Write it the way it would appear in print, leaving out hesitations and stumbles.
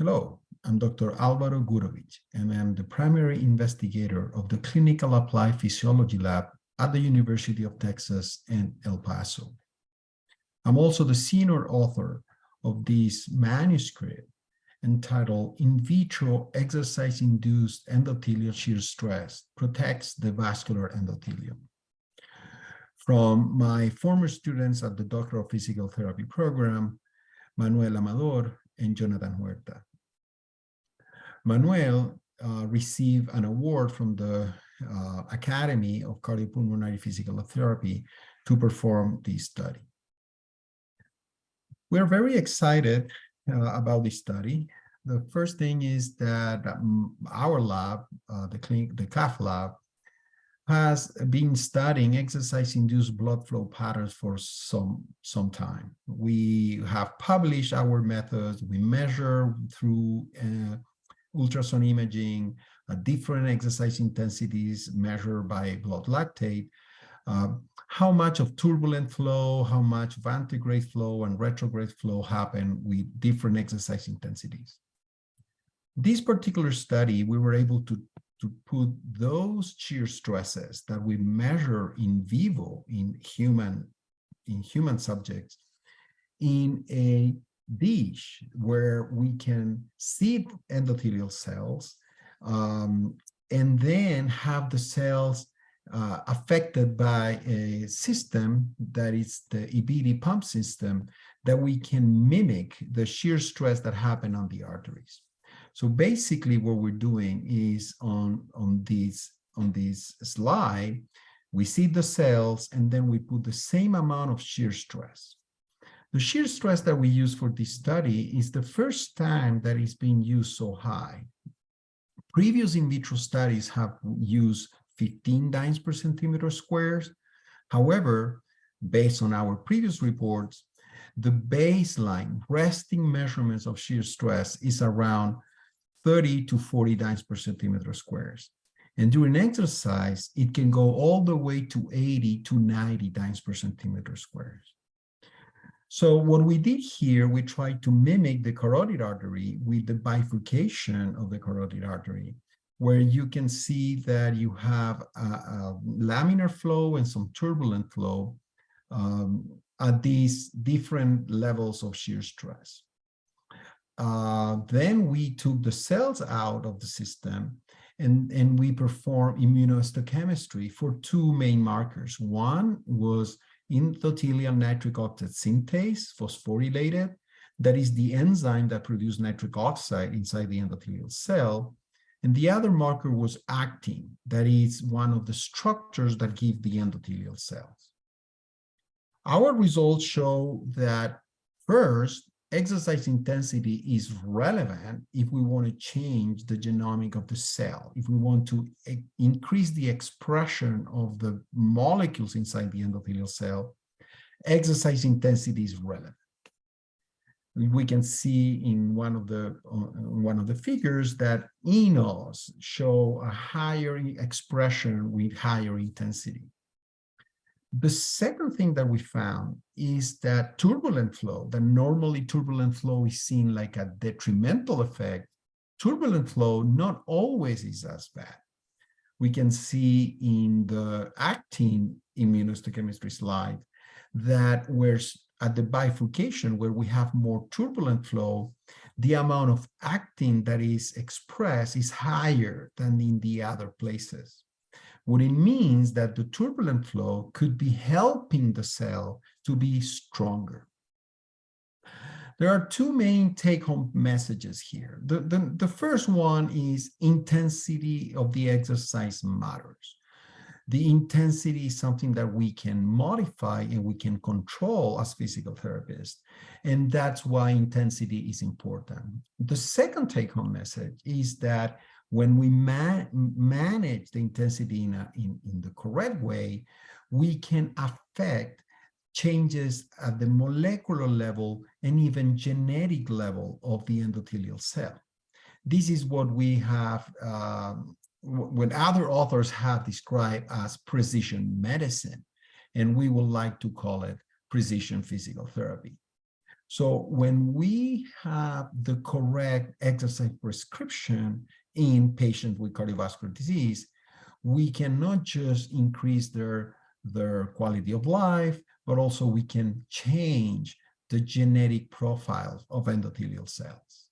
Hello, I'm Dr. Alvaro Gurovic, and I'm the primary investigator of the Clinical Applied Physiology Lab at the University of Texas in El Paso. I'm also the senior author of this manuscript entitled In Vitro Exercise-Induced Endothelial Shear Stress Protects the Vascular Endothelium. From my former students at the Doctor of Physical Therapy program, Manuel Amador and Jonathan Huerta. Manuel received an award from the Academy of Cardiopulmonary Physical Therapy to perform this study. We're very excited about this study. The first thing is that our lab, the CAF lab, has been studying exercise-induced blood flow patterns for some time. We have published our methods. We measure through ultrasound imaging, different exercise intensities measured by blood lactate, how much of turbulent flow, how much of antegrade flow and retrograde flow happen with different exercise intensities. This particular study, we were able to put those shear stresses that we measure in vivo in human subjects in a dish where we can see endothelial cells and then have the cells affected by a system that is the EBD pump system that we can mimic the shear stress that happen on the arteries. So basically what we're doing is on this slide, we see the cells and then we put the same amount of shear stress. The shear stress that we use for this study is the first time that it's being used so high. Previous in vitro studies have used 15 dynes per centimeter squares. However, based on our previous reports, the baseline resting measurements of shear stress is around 30 to 40 dynes per centimeter squares. And during exercise, it can go all the way to 80 to 90 dynes per centimeter squares. So what we did here, we tried to mimic the carotid artery with the bifurcation of the carotid artery, where you can see that you have a laminar flow and some turbulent flow at these different levels of shear stress. Then we took the cells out of the system and we performed immunohistochemistry for two main markers. One was endothelial nitric oxide synthase, phosphorylated. That is the enzyme that produces nitric oxide inside the endothelial cell. And the other marker was actin. That is one of the structures that give the endothelial cells. Our results show that first, exercise intensity is relevant if we want to change the genomic of the cell. If we want to increase the expression of the molecules inside the endothelial cell, exercise intensity is relevant. We can see in one of the figures that enos show a higher expression with higher intensity. The second thing that we found is that turbulent flow, that normally turbulent flow is seen like a detrimental effect. Turbulent flow not always is as bad. We can see in the actin immunohistochemistry slide that where's at the bifurcation where we have more turbulent flow, the amount of actin that is expressed is higher than in the other places. What it means that the turbulent flow could be helping the cell to be stronger. There are two main take-home messages here. The first one is intensity of the exercise matters. The intensity is something that we can modify and we can control as physical therapists, and that's why intensity is important. The second take-home message is that when we manage the intensity in the correct way, we can affect changes at the molecular level and even genetic level of the endothelial cell. This is what we have, what other authors have described as precision medicine, and we would like to call it precision physical therapy. So when we have the correct exercise prescription in patients with cardiovascular disease, we can not just increase their quality of life, but also we can change the genetic profile of endothelial cells.